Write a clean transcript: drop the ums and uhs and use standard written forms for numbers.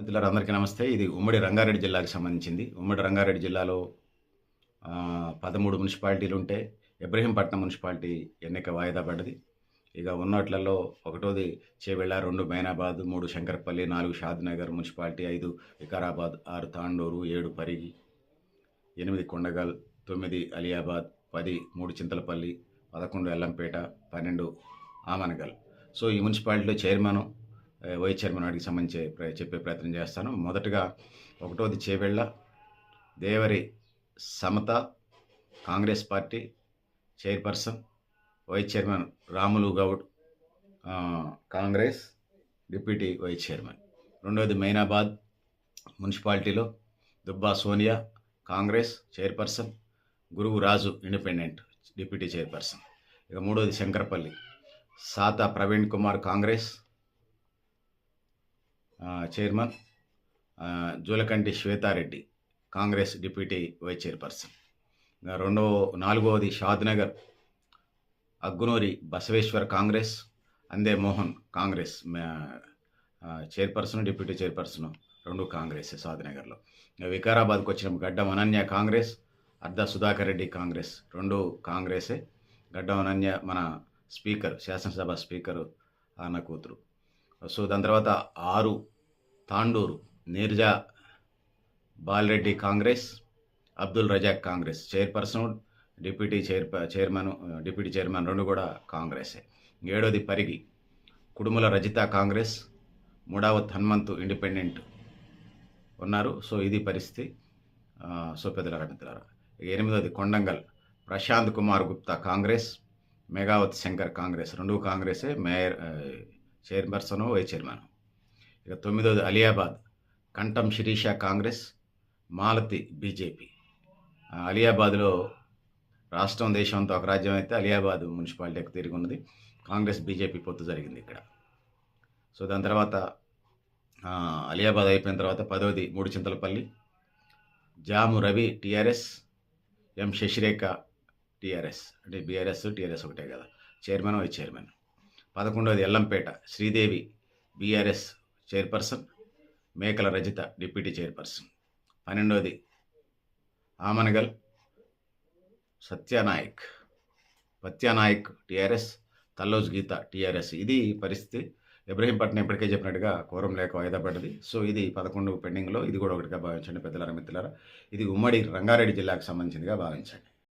మిత్రులారా అందరికీ నమస్తే. ఇది ఉమ్మడి రంగారెడ్డి జిల్లాకు సంబంధించింది. ఉమ్మడి రంగారెడ్డి జిల్లాలో 13 మున్సిపాలిటీలుంటే ఇబ్రహీంపట్నం మున్సిపాలిటీ ఎన్నిక వాయిదా పడ్డది. ఇక ఉన్నోట్లలో ఒకటోది చేవెళ్ళ, 2 మైనాబాద్, 3 శంకరపల్లి, 4 షాద్‌నగర్ మున్సిపాలిటీ, 5 వికారాబాద్, 6 తాండూరు, 7 పరిగి, 8 కొండగల్, 9 అలియాబాద్, 10 3 చింతలపల్లి, 11 ఎల్లంపేట, 12 ఆమనగల్. సో ఈ మున్సిపాలిటీలో చైర్మను, వైస్ చైర్మన్ వాటికి సంబంధించి చెప్పే ప్రయత్నం చేస్తాను. మొదటగా ఒకటోది Chevella, Devari Samatha congress party chairperson, vice chairman Ramulu Goud congress deputy vice chairman. రెండవది మైనాబాద్ మున్సిపాలిటీలో దుబ్బా సోనియా కాంగ్రెస్ చైర్పర్సన్, గురువు రాజు ఇండిపెండెంట్ డిప్యూటీ చైర్పర్సన్. ఇక మూడవది Shankarpally సాతా Praveen Kumar Congress chairman, Julakanti Swetha Reddy Congress deputy vice chairperson. నాలుగవది షాద్‌నగర్ అగ్గునూరి బసవేశ్వర్ కాంగ్రెస్, అందే Mohan Congress chairperson, deputy chairperson 2 Congress షాద్‌నగర్లో. వికారాబాద్కి వచ్చిన గడ్డం అనన్య కాంగ్రెస్, అర్ధ సుధాకర్ రెడ్డి కాంగ్రెస్ 2 కాంగ్రెసే. గడ్డం అనన్య మన స్పీకర్, శాసనసభ స్పీకరు అన్న కూతురు. సో దాని తర్వాత 6 Tandur Neerja Bala Reddy Congress, Abdul Razak Congress chairperson, deputy chairman 2 కూడా కాంగ్రెసే. 7వది పరిగి కుడుముల రజిత కాంగ్రెస్, మూడవది హనుమంతు ఇండిపెండెంట్ ఉన్నారు. సో ఇది పరిస్థితి. సో పెద్దలారా మిత్రులారా. 8వది కొండంగల్ ప్రశాంత్ కుమార్ గుప్తా కాంగ్రెస్, మేఘావత్ శంకర్ కాంగ్రెస్ 2 కాంగ్రెసే, మేయర్ చైర్పర్సన్ వైస్ చైర్మన్. ఇక 9వది అలియాబాద్ కంఠం శిరీష కాంగ్రెస్, మాలతి బీజేపీ. అలియాబాద్లో రాష్ట్రం దేశంతో ఒక రాజ్యం అయితే అలియాబాద్ మున్సిపాలిటీకి తిరిగి ఉన్నది. కాంగ్రెస్ బీజేపీ పొత్తు జరిగింది ఇక్కడ. సో దాని తర్వాత అలియాబాద్ అయిపోయిన తర్వాత 10వది 3 Chintalapally Jamu Ravi TRS, M Sasirekha TRS, అంటే బీఆర్ఎస్ టీఆర్ఎస్ ఒకటే కదా, చైర్మన్ వైస్ చైర్మన్. 11వది Ellampet Sridevi BRS chairperson, Mekala Rajitha deputy chairperson. 12వది ఆమనగల్ పత్యానాయక్ టీఆర్ఎస్, తల్లోజ్ గీత టీఆర్ఎస్. ఇది పరిస్థితి. ఇబ్రహీంపట్నం ఇప్పటికే చెప్పినట్టుగా కోరం లేక వాయిదా పడ్డది. సో ఇది 11 పెండింగ్లో, ఇది కూడా ఒకటిగా భావించండి పెద్దలారా మిత్రులారా. ఇది ఉమ్మడి రంగారెడ్డి జిల్లాకు సంబంధించిందిగా భావించండి.